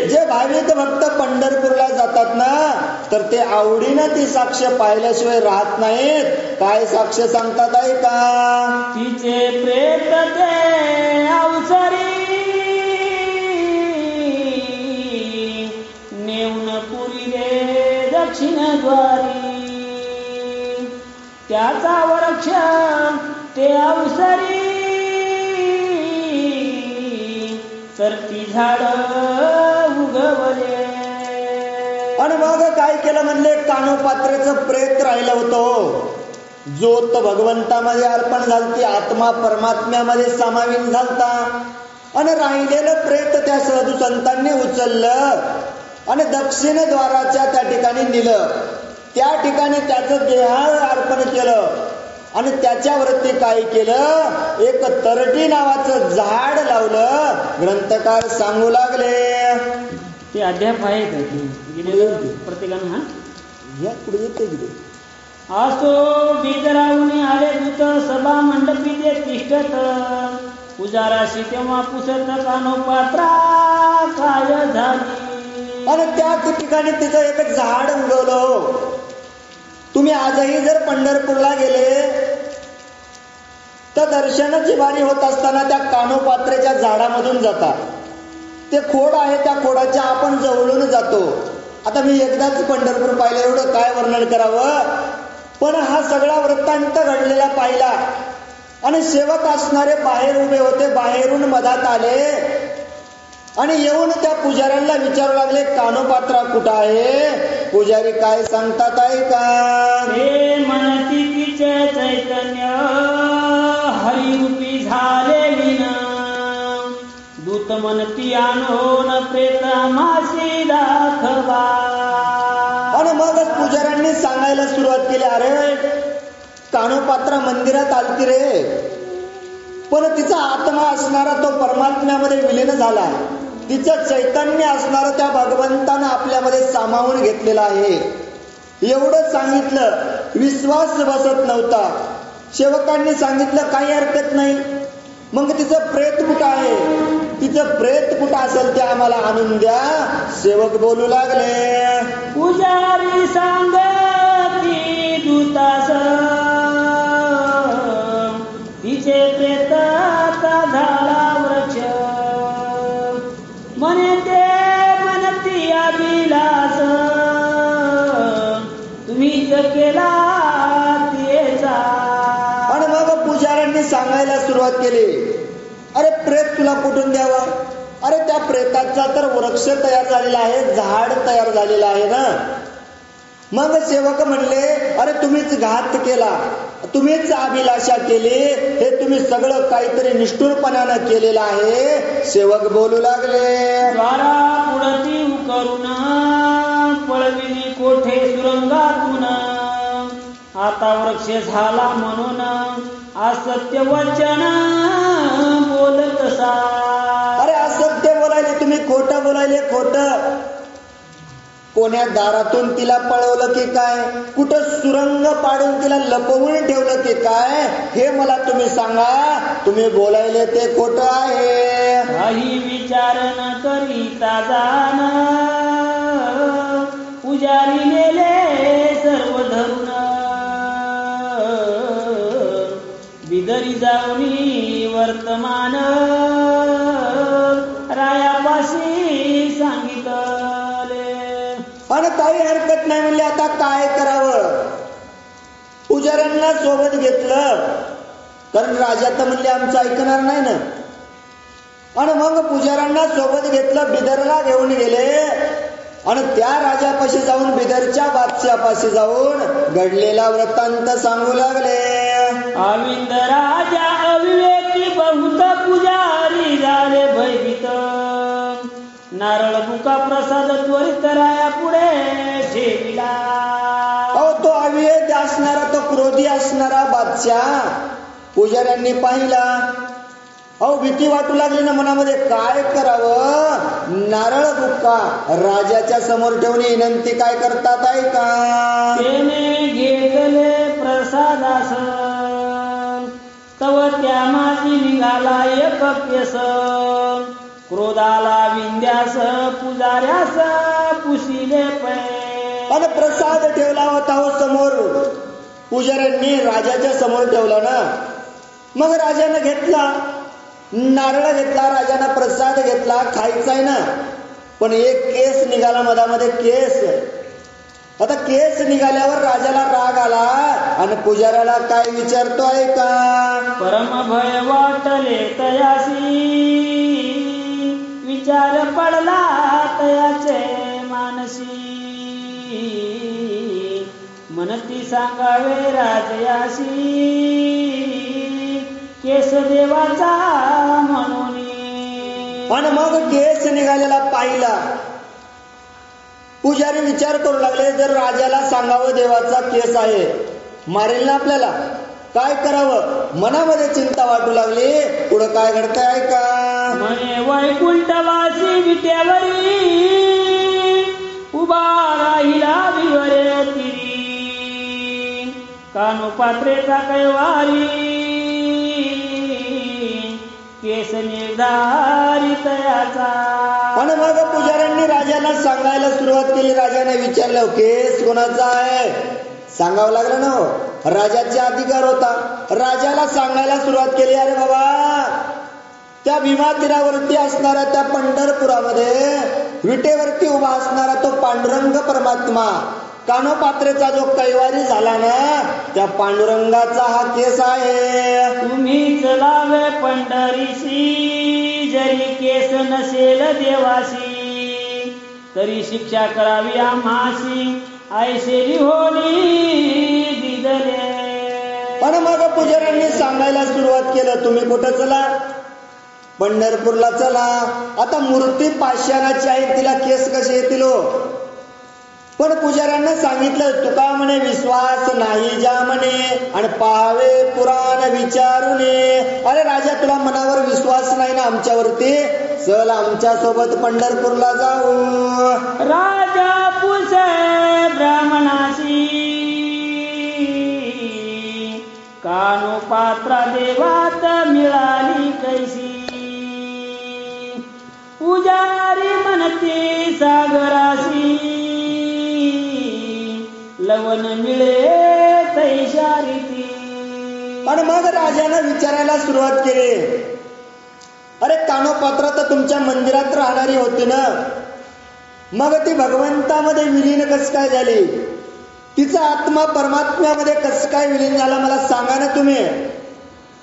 जे भाविक भक्त पंढरपूरला जातात ना तर ते आवडीनं ती साक्ष पाहिल्याशिवाय राहत नाहीत. काय साक्ष सांगतात आहे का. तिचे प्रेत ते अवसरी, नेऊन पुरीले दक्षिण द्वारी. त्याचा वृक्ष ते अवसरी, तर ती झाड उगवले. आणि मग काय केलं म्हणले, कानोपात्रेचं प्रेत राहिलं होतं. ज्योत भगवंतामध्ये अर्पण झालती, आत्मा परमात्म्यामध्ये समाविन झालता. आणि राहिलेलं प्रेत त्या साधू संतांनी उचललं आणि दक्षिण द्वाराच्या त्या ठिकाणी नेलं. त्या ठिकाणी त्याचं देह अर्पण केलं आणि त्याच्यावरती काय केलं, एक तरटी नावाचं झाड लावलं. ग्रंथकार सांगू लागले, ते अध्याप आहे प्रत्येकानं. हा या पुढे येते की असो बीजरावून आले दूत, सभा मंडपी ते तिष्ठत. पुजाराशी तेव्हा पुसत कानोपात्रा काय झाली. आणि त्या ठिकाणी तिचं एक झाड उगवलं. तुम्ही आजही जर पंढरपूरला गेले तर दर्शनाची वारी होत असताना त्या कानोपात्रेच्या झाडामधून जातात. ते खोड आहे, त्या खोडाच्या आपण जवळून जातो. आता मी एकदाच पंढरपूर पाहिलं, एवढं काय वर्णन करावं. पण हा सगळा वृत्तांत घडलेला पाहिला आणि सेवक असणारे बाहेर उभे होते. बाहेरून मधात आले आणि येऊन त्या पुजाऱ्यांना विचारू लागले, कानोपात्रा कुठं आहे. पुजारी काय सांगतात आहे का. हे म्हणती तिचे चैतन्य हरिरूपी झालेली ना. दूत म्हणती आणून प्रेत मासी दाखवा. आणि मग पुजाऱ्यांनी सांगायला सुरुवात केली, अरे कानोपात्रा मंदिरात आलती रे, पण तिचा आत्मा असणारा तो परमात्म्यामध्ये विलीन झाला. तिचं चैतन्य असणारं त्या भगवंतानं आपल्यामध्ये सामावून घेतलेलं आहे. एवढं सांगितलं, विश्वास बसत नव्हता. सेवकांनी सांगितलं काही हरकत नाही. मग तिचं प्रेत कुठं आहे, तिचं प्रेत कुठं असेल ते आम्हाला आणून द्या. सेवक बोलू लागले, पुजारी सांगती दूतास, तिचे प्रेताचा झाला वृक्ष. म्हणे ते म्हणती अभिलाष, तुम्हीच केला तिचा. आणि मग पुजाऱ्यांनी सांगायला सुरुवात केली, अरे प्रेत तुला कुठून द्यावं, अरे त्या प्रेताचा तर वृक्ष तयार झालेला आहे, झाड तयार झालेलं आहे ना. मग सेवक म्हणले, अरे तुम्हीच घात केला, तुम्हीच अभिलाषा केली, हे तुम्ही सगळं काहीतरी निष्ठुरपणानं केलेलं आहे. सेवक बोलू लागले, द्वारा पुढती करून पळविली कोठे सुरंगातून, आता वृक्ष झाला म्हणून असत्य वचन बोलतसा. अरे असत्य बोलायले तुम्ही, खोटं बोलायले, खोटं. कोण्या दारातून तिला पळवलं की काय, कुठं सुरंग पाडून तिला लपवून ठेवलं की काय, हे मला तुम्ही सांगा. तुम्ही बोलायले ते खोटं आहे. काही विचार न करीता जाण, पुजारी नेले सर्व धरून. बिदरी जाऊनी वर्तमान, रायापाशी सांगितले. आणि काही हरकत नाही म्हणले, आता काय करावं. पुजाऱ्यांना सोबत घेतलं, कारण राजा तर म्हणले आमचं ऐकणार नाही ना. आणि मग पुजाऱ्यांना सोबत घेतलं, बिदरला घेऊन गेले. आणि त्या राजापाशी जाऊन, बिदरच्या बादशापाशी जाऊन घडलेला वृत्तांत सांगू लागले. अविंद राजा अविवेकी बहुत, पुजारी झाले भयभीत. नारळ बुका प्रसाद त्वरित राया पुढे ठेविला. तो अविवेक असणारा, तो क्रोधी असणारा बादशाह पुजाऱ्यांनी पाहिला. भीती वाटू लागली ना मनामध्ये, काय करावं. नारळ बुक्का राजाच्या समोर ठेवून विनंती काय करतात ऐका. त्याने घेतले प्रसादास, तव त्या माझी निघाला एक केस. क्रोधाला विंध्यास, पुजाऱ्यास पुसिले पै. आणि प्रसाद ठेवला होता हो समोर, पुजाऱ्यांनी राजाच्या समोर ठेवला ना. मग राजाने घेतला, नारळ घेतला, राजाने प्रसाद घेतला, खायचा आहे ना. पण एक केस निघाला मधामध्ये, केस. आता केस निघाल्यावर राजाला राग आला आणि पुजाऱ्याला काय विचारतो ऐका. परम भय वाटले तयासी, विचार पडला तयाचे मानसी. मनती सांगावे राजयासी, केस देवाचा म्हणून. आणि मग केस निघालेला पाहिला. पुजारी विचार करू लागले, जर राजाला सांगावं देवाचा केस आहे, मारेल ना आपल्याला, काय करावं. मनामध्ये चिंता वाटू लागली. पुढं काय घडतंय ऐका. म्हणे वैकुंठवासी विट्यावरी, उभा राहिला विवरे तिरी. कानोपात्रेचा कैवारी, केस निर्धारित याचा. आणि मग पुजाऱ्यांनी राजाला सांगायला सुरुवात केली. राजाने विचारलं, केस कोणाचा आहे, सांगावं लागलं ना. राजाचा अधिकार होता. राजाला सांगायला सुरुवात केली, अरे बाबा, त्या भीमा तीरावरती असणाऱ्या त्या पंढरपुरामध्ये विटेवरती उभा असणारा तो पांडुरंग परमात्मा, कानोपात्रेचा जो कैवारी झाला ना, त्या पांडुरंगाचा हा केस आहे. तुम्हीच लावे पंढरीशी, जरी केस नसेल देवाशी. तरी शिक्षा करावी आम्हाशी, ऐशेरी होली दिदले. पण मग पुजाऱ्यांनी सांगायला सुरुवात केलं, तुम्ही कुठं चला, पंढरपूरला चला. आता मूर्ती पाषाणाची आहे, तिला केस कसे येतील हो. पण पुजाऱ्यांना सांगितलं, तुका म्हणे विश्वास नाही जा म्हणे, आणि पाहावे पुराण विचारूने. अरे राजा, तुला मनावर विश्वास नाही ना आमच्यावरती, चल आमच्या सोबत पंढरपूरला जाऊ. राजा पुसे ब्राह्मणाशी, का कानोपात्रा देवात मिळाली कैसी. पुजारी म्हणते सागरासी लवण मिळे तैशा रीती. आणि मग राजानं विचारायला सुरुवात केली, अरे कानोपात्रा तर तुमच्या मंदिरात राहणारी होती ना, मग ती भगवंतामध्ये विलीन कस काय झाली? तिचा आत्मा परमात्म्यामध्ये कस काय विलीन झाला मला सांगा ना तुम्ही.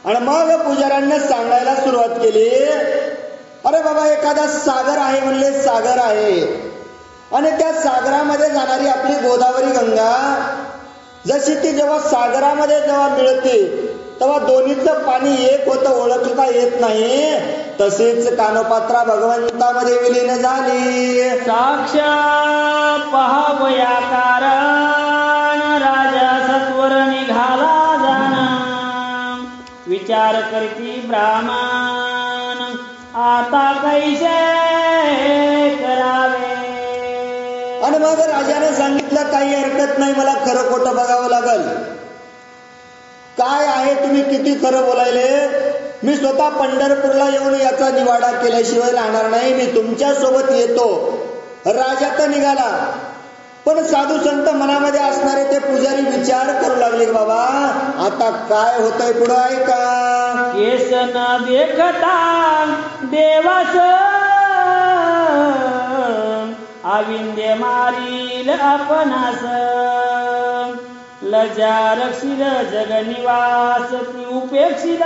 आणि मग पुजाऱ्यांना सांगायला सुरुवात केली, अरे बाबा एखादा सागर आहे म्हणले, सागर आहे, आणि त्या सागरामध्ये जाणारी आपली गोदावरी गंगा, जशी ती जेव्हा सागरामध्ये जेव्हा मिळते तेव्हा दोन्हीचं पाणी एक होतं, ओळखता येत नाही, तसेच कानोपात्रा भगवंतामध्ये विलीन झाली. साक्ष पहावया कारण राजा सत्वर निघाला जाना. विचार करती ब्राह्मण आता कैसे करावे. आणि मग राजाने सांगितलं, काही हरकत नाही, मला खरं खोटं बघावं लागल. काय आहे तुम्ही किती खरं बोलायले, मी स्वतः पंढरपूरला येऊन याचा निवाडा केल्याशिवाय राहणार नाही, मी तुमच्या सोबत येतो. राजा तर निघाला, पण साधू संत मनामध्ये असणारे ते पुजारी विचार करू लागले, बाबा आता काय होतंय पुढं ऐका. केस न देखता देवास आविंद्य मारील आपणास. लजा रक्षिल जगनिवास ती उपेक्षिल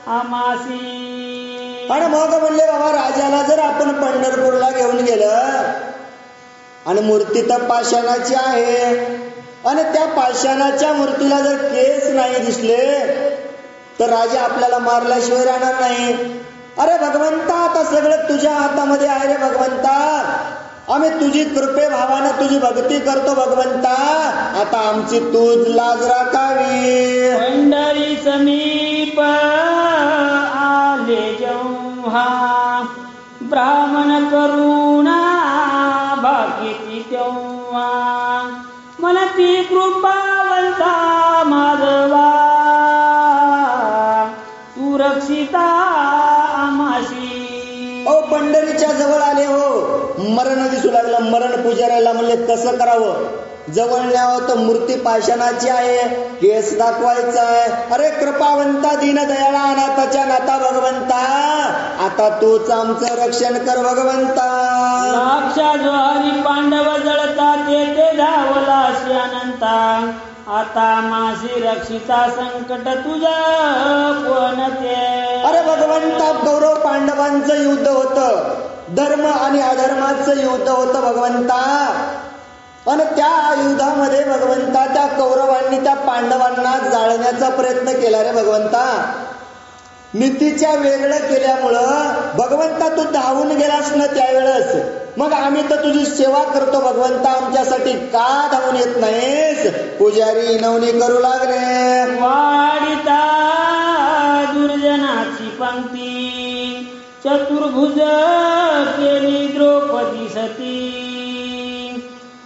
आमासी. आणि मग म्हणले, बाबा राजाला जर आपण पंढरपूरला घेऊन गेलं आणि मूर्ती तर पाषाणाची आहे, आणि त्या पाषाणाच्या मूर्तीला जर केस नाही दिसले तर राजा आपल्याला मारल्याशिवाय राहणार नाही. अरे भगवंता आता सगळं तुझ्या हातामध्ये आहे रे भगवंता, आम्ही तुझी कृपे भावानं तुझी भक्ती करतो भगवंता, आता आमची तूच लाज राखावी. पंढरी समीप आले जेव्हा ब्राह्मण करुणा भाग्यती तेव्हा. म्हणती कृपावंता माधवा तू रक्षिता आमाशी. ओ पंढरीच्या जवळ आले हो, मरण दिसू लागलं. मरण पुजाऱ्याला म्हणले कसं करावं, जवळ न्यावं तर मूर्ती पाषाणाची आहे, केस दाखवायचा आहे. अरे कृपावंता दीन दयाळा अनाथाच्या नाथा भगवंता, आता तूच आमचं रक्षण कर भगवंता. लाक्षा ज्वारी पांडव जळता ते धावला अनंता. आता माझी रक्षिता संकट तुझं कोण ते. अरे भगवंता कौरव पांडवांचं युद्ध होतं, धर्म आणि अधर्माचं युद्ध होतं भगवंता, आणि त्या युद्धामध्ये भगवंता त्या कौरवांनी त्या पांडवांना जाळण्याचा प्रयत्न केला रे भगवंता. नीतीच्या वेगळं केल्यामुळं भगवंता तू धावून गेलास ना त्यावेळेस, मग आम्ही तर तुझी सेवा करतो भगवंता, आमच्यासाठी का धावून येत नाहीस. पुजारी नवनी करू लागले. वाडिता दुर्जनाची पंक्ती चतुर्भुज केली द्रौपदी सती.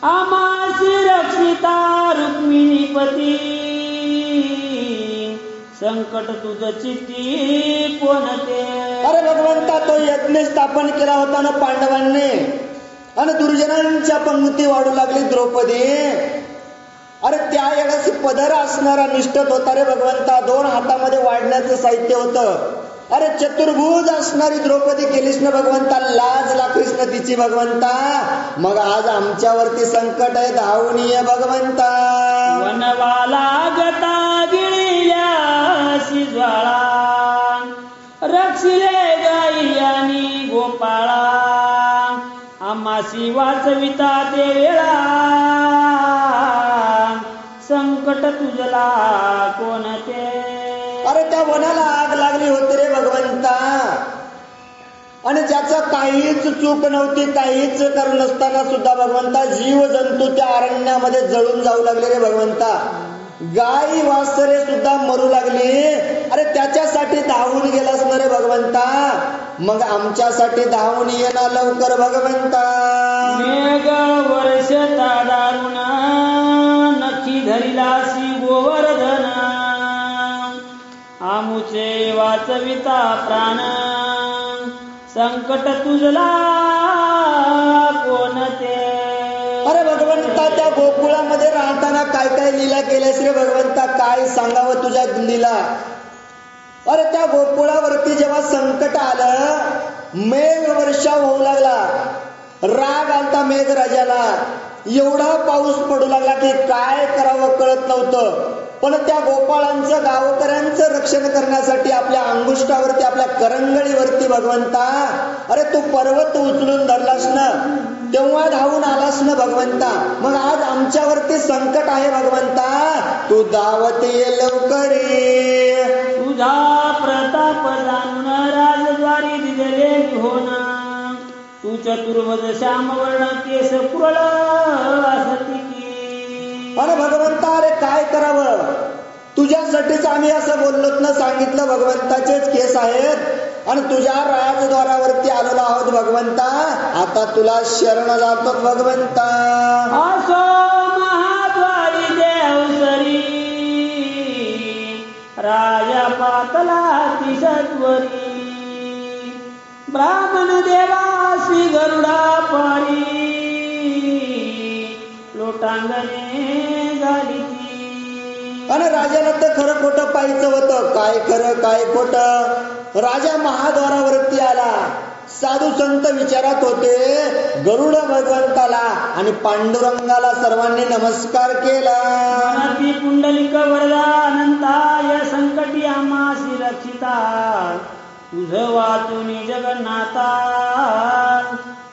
आमासी रक्षिता रुक्मिणीपती. संकट तुझ चित्ती कोणते. अरे भगवंता तो यज्ञ स्थापन केला होता ना पांडवांनी, आणि दुर्जनांच्या पंक्ती वाढू लागली द्रौपदी. अरे त्या वेळेस पदर असणारा निष्ठत होता रे भगवंता, 2 हातामध्ये वाढण्याचं साहित्य होतं. अरे चतुर्भुज असणारी द्रौपदी केलीस ना भगवंता, लाज लागलीस ना तिची भगवंता, मग आज आमच्यावरती संकट आहे, धावून ये भगवंता. वनवाला गता गिळिल्याशी ज्वाळा रक्षिले गाई आणि गोपाळा. आमासी वाचविता ते वेळा संकट तुझला कोणते. अरे त्या वनाला आग लागली होती रे भगवंता, आणि ज्याचं काहीच चूक नव्हती, काहीच कारण नसताना सुद्धा भगवंता जीव जंतू त्या अरण्यामध्ये जळून जाऊ लागले रे भगवंता. गाई वासरे सुद्धा मरू लागली. अरे त्याच्यासाठी धावून गेलास ना रे भगवंता, मग आमच्यासाठी धावून ये ना लवकर भगवंता. मेघ वर्षता दारुण नखी धरिलासी गोवर्धन. आमुचे वाचविता प्राण संकट तुझला कोणते. अरे भगवंता, त्या गोकुळामध्ये राहताना काय काय लीला केल्यास रे भगवंता, काय सांगावं तुझ्या लीला. अरे त्या गोकुळावरती जेव्हा संकट आलं, मेघ वर्षाव होऊ लागला, राग आलता मेघराजाला, एवढा पाऊस पडू लागला की काय करावं कळत नव्हतं. पण त्या गोपाळांचं, गावकऱ्यांचं रक्षण करण्यासाठी आपल्या अंगुष्ठावरती, आपल्या करंगळीवरती भगवंता, अरे तू पर्वत उचलून धरलास ना, तेव्हा धावून आलास ना भगवंता. मग आज आमच्यावरती संकट आहे भगवंता, तू धावत ये लवकरी. तुझा प्रताप जाणून राजद्वारी दिलेली होना, तू चतुर्वद श्यामवर्ण केस कुरळ असती की. अरे भगवंता, अरे काय करावं, तुझ्यासाठीच आम्ही असं बोललोत ना, सांगितलं भगवंताचेच केस आहेत आणि तुझ्या राजद्वारावरती आलेलो आहोत भगवंता. आता तुला शरण जातो भगवंता. असो महाद्वारी देवसरी, राजा पातला तिसत्वरी, ब्राह्मण देवासी गरुडा पारी, लोटांगणे झाली ती. आणि राजाला तर खरं खोटं पाहायचं होतं, काय खरं काय खोटं. राजा महाद्वारावरती आला, साधू संत विचारात होते, गरुड भगवंताला आणि पांडुरंगाला सर्वांनी नमस्कार केला. अनंती पुंडलिक वरदा अनंताय संकटी आम्हासी रक्षिता, तुझ वाचून जगन्नाथा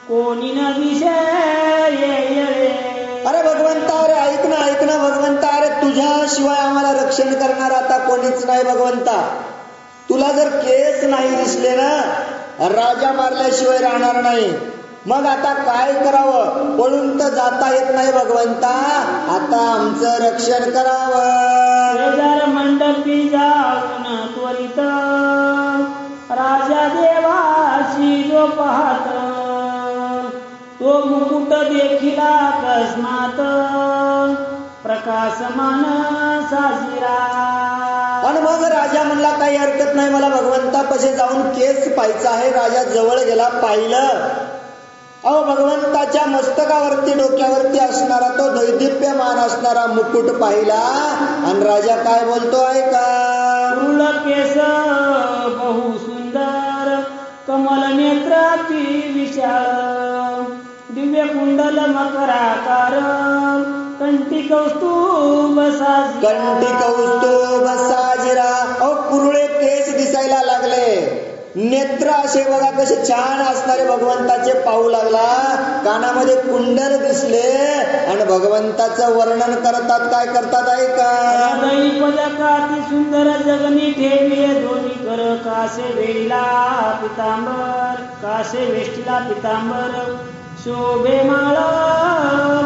कोणी न दिशे. अरे भगवंता, अरे ऐक ना भगवंता, अरे तुझ्याशिवाय आम्हाला रक्षण करणार आता कोणीच नाही भगवंता. तुला जर केस नाही दिसले ना, राजा मारल्याशिवाय राहणार नाही. मग आता काय करावं, पळून तर जाता येत नाही भगवंता, आता आमचं रक्षण करावं. मंडपी जाऊन त्वरित राजा देवाशी जो पाहत, तो मुकुट देखिला अकस्मात प्रकाशमान साजिरा. आणि मग राजा म्हणला, काही हरकत नाही, मला भगवंता पशे जाऊन केस पाहायचा आहे. राजा जवळ गेला, पाहिलं, अहो भगवंताच्या मस्तकावरती, डोक्यावरती असणारा तो दैदिप्यमान असणारा मुकुट पाहिला. आणि राजा काय बोलतो ऐका. कुरुळ केस बहु सुंदर, कमल नेत्राती विशाळ, दिव्य कुंडल मकराकार, कंठी कौस्तुभ साजिरा. कंठी कौस्तुभ साजिरा. अहो कुरुळे केस दिसायला लागले, नेत्र असे बघा कसे छान असणारे भगवंताचे पाहू लागला, कानामध्ये कुंडल दिसले आणि भगवंताचं वर्णन करतात. काय करतात ऐका. पदकाती सुंदर जगनी ठेविले दोन्ही कर, कासे वेला पितांबर, कासे वेष्टीला पितांबर, शोभे माळ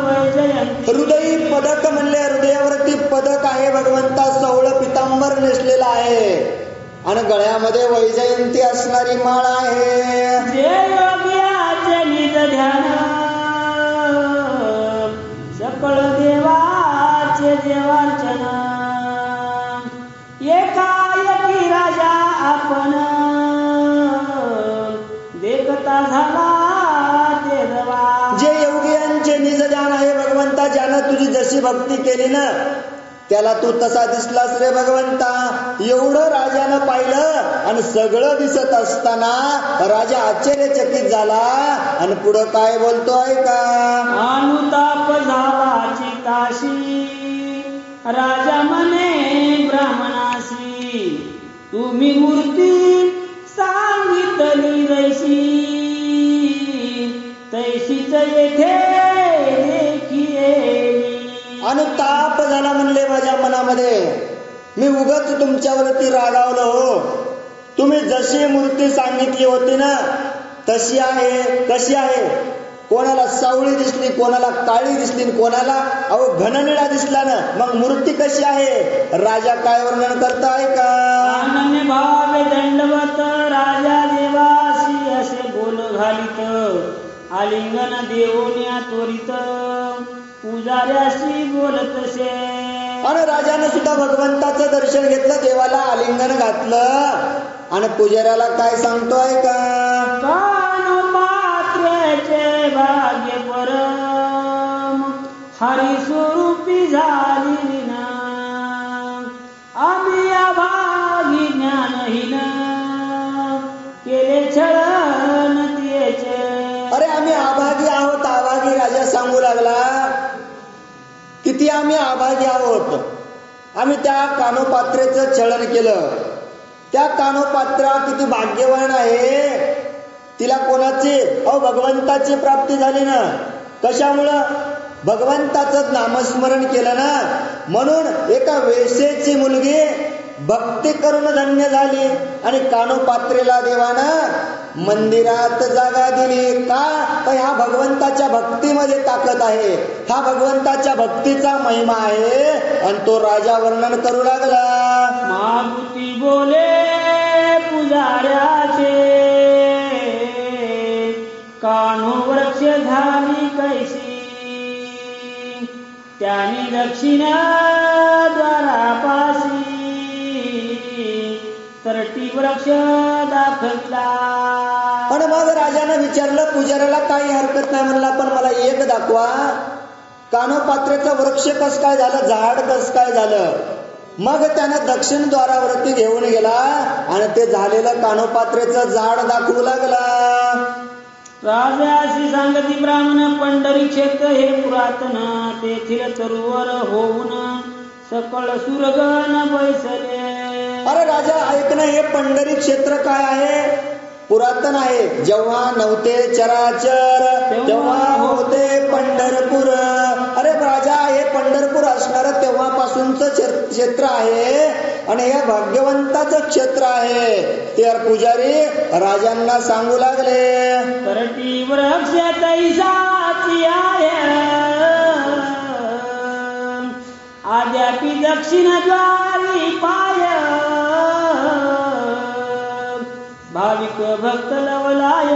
वैजयंती. हृदयी पदक म्हणले, हृदयावरती पदक आहे भगवंता, सवळ पितांबर नेसलेला आहे आणि गळ्यामध्ये वैजयंती असणारी माळ आहे. जे योग्याचे निज ध्यान, सकळ देवाचे देवार्चन, एकाएकी राजा आपण देखता झाला देवा. जे योगियांचे निज ध्यान आहे भगवंता, ज्यानं तुझी जशी भक्ती केली ना, त्याला तू तसा दिसलास रे भगवंता. एवढं राजानं पाहिलं आणि सगळं दिसत असताना राजा आश्चर्यचकित झाला आणि पुढं काय बोलतो ऐका. अनुताप झाला चिताशी, राजा म्हणे ब्राह्मणाशी, तुम्ही मूर्ती सांगितली जैशी, तैशीच येथे देखिली. अनुताप झाला म्हणले माझ्या मनामध्ये, मी उगाच तुमच्यावरती रागावलो हो. तुम्ही जशी मूर्ती सांगितली होती ना, तशी आहे. कशी आहे, कोणाला सावळी दिसली, कोणाला काळी दिसली, कोणाला अहो घननिळा दिसला ना, मग मूर्ती कशी आहे. राजा काय वर्णन करताय का. अनन्य भावे दंडवत राजा देवासी असे बोल घालित, आलिंगन देऊन्या त्वरित पुजाऱ्याशी बोलतसे. आणि राजाने सुद्धा भगवंताचं दर्शन घेतलं, देवाला आलिंगन घातलं आणि पुजाऱ्याला काय सांगतोय का, कानपात्र्याचे भाग्य परम हरी स्वरूपी झाली ना, आम्ही अभागी ज्ञानहीन केले छळन तिचे. अरे आम्ही अभागी आहोत, अभागी. राजा सांगू लागला किती आम्ही अभागी आहोत. आम्ही त्या कानोपात्रेचं छळन केलं. त्या कानोपात्रा किती भाग्यवान आहे, तिला कोणाची भगवंताची प्राप्ती झाली ना. कशामुळं, भगवंताचं नामस्मरण केलं ना, म्हणून एका वेश्येची मुलगी भक्ती करून धन्य झाली आणि कानोपात्रेला देवानं मंदिरात जागा दिली. का, तर ह्या भगवंताच्या भक्तीमध्ये ताकद आहे, हा भगवंताच्या भक्तीचा महिमा आहे. आणि तो राजा वर्णन करू लागला, मागुती बोले पुजाऱ्याचे कानो वृक्ष झाली कैसी, त्यानी दक्षिण द्वारापासी तरटी वृक्ष दाखवला. पण मग राजाने विचारलं पुजाऱ्याला, काही हरकत नाही म्हणला, पण मला एक दाखवा, कानोपात्रेचं वृक्ष कस काय झालं, झाड कस काय झालं. मग त्यानं दक्षिण द्वारावरती घेऊन गेला आणि ते झालेलं कानोपात्रेचं झाड दाखवू लागला. राजाशी सांगती ब्राह्मण, पंढरी क्षेत्र हे पुरातन, तेथील तरुवर होऊन सकळ सुरगण बैसले. अरे राजा ऐक ना, हे पंढरी क्षेत्र काय आहे, पुरातन आहे. जेव्हा नव्हते चराचर तेव्हा होते पंढरपूर. अरे राजा, हे पंढरपूर असणार तेव्हापासूनच क्षेत्र आहे आणि हे भाग्यवंताचं क्षेत्र आहे. ते पुजारी राजांना सांगू लागले, तरटी वृक्ष तैसाची आहे, आद्यापि दक्षिण द्वारी पाय, भाविक भक्त लवलाय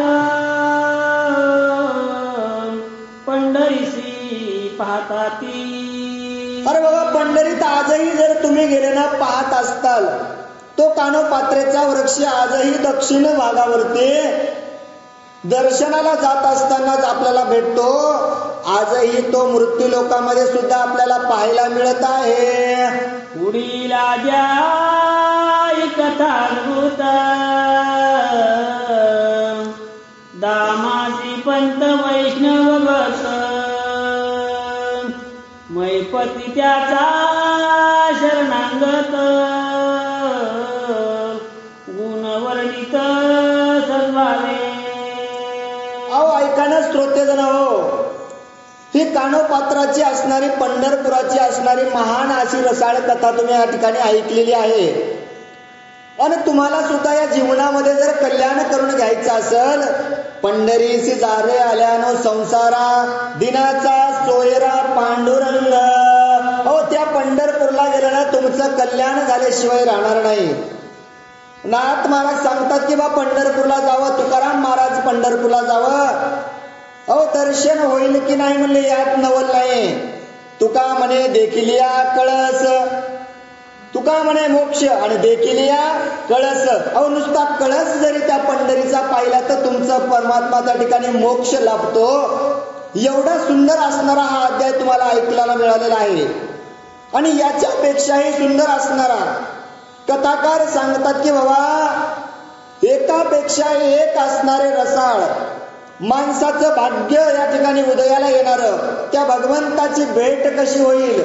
पंढरीसी पाहता ती. अरे बाबा, पंढरीत आजही जर तुम्ही गेले ना, पाहत असताल तो कानोपात्रेचा वृक्ष आजही दक्षिण भागावरती दर्शनाला जात असतानाच आपल्याला भेटतो. आजही तो मृत्यू लोकांमध्ये सुद्धा आपल्याला पाहायला मिळत आहे. पुढील कथाभूत दामाजी पंत वैष्णव भक्त, मैपती त्याचा शरणांगत, गुणवर्णित सद्भावे. ऐका ना श्रोतेजन हो, ही कानोपात्राची असणारी, पंढरपुराची असणारी महान अशी रसाळ कथा तुम्ही या ठिकाणी ऐकलेली आहे. आणि तुम्हाला सुद्धा या जीवनामध्ये जर कल्याण करून घ्यायचं असेल, पंढरीसी जारे आल्यानो संसारा, दिनाचा सोयरा पांडुरंग. त्या पंढरपूरला गेलं ना, तुमचं कल्याण झाल्याशिवाय राहणार नाही. नाथ महाराज सांगतात की बा पंढरपूरला जावं, तुकाराम महाराज पंढरपूरला जावं. दर्शन होईल की नाही म्हणले यात नवल नाही. तुका म्हणे देखिलिया कळस, तुका म्हणे मोक्ष आणि देखिलिया कळस. नुसता कळस जरी त्या पंढरीचा पाहिला तर तुमचं परमात्मा त्या ठिकाणी मोक्ष लाभतो. एवढा सुंदर असणारा हा अध्याय तुम्हाला ऐकायला मिळालेला आहे. आणि याच्यापेक्षाही सुंदर असणारा कथाकार सांगतात की बाबा एकापेक्षा एक असणारे रसाळ माणसाचं भाग्य या ठिकाणी उदयाला येणार, त्या भगवंताची भेट कशी होईल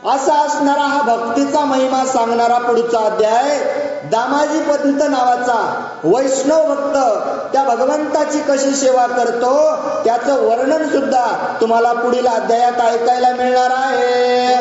असा असणारा हा भक्तीचा महिमा सांगणारा पुढचा अध्याय. दामाजी पंत नावाचा वैष्णव भक्त त्या भगवंताची कशी सेवा करतो त्याचं वर्णन सुद्धा तुम्हाला पुढील अध्यायात ऐकायला मिळणार आहे.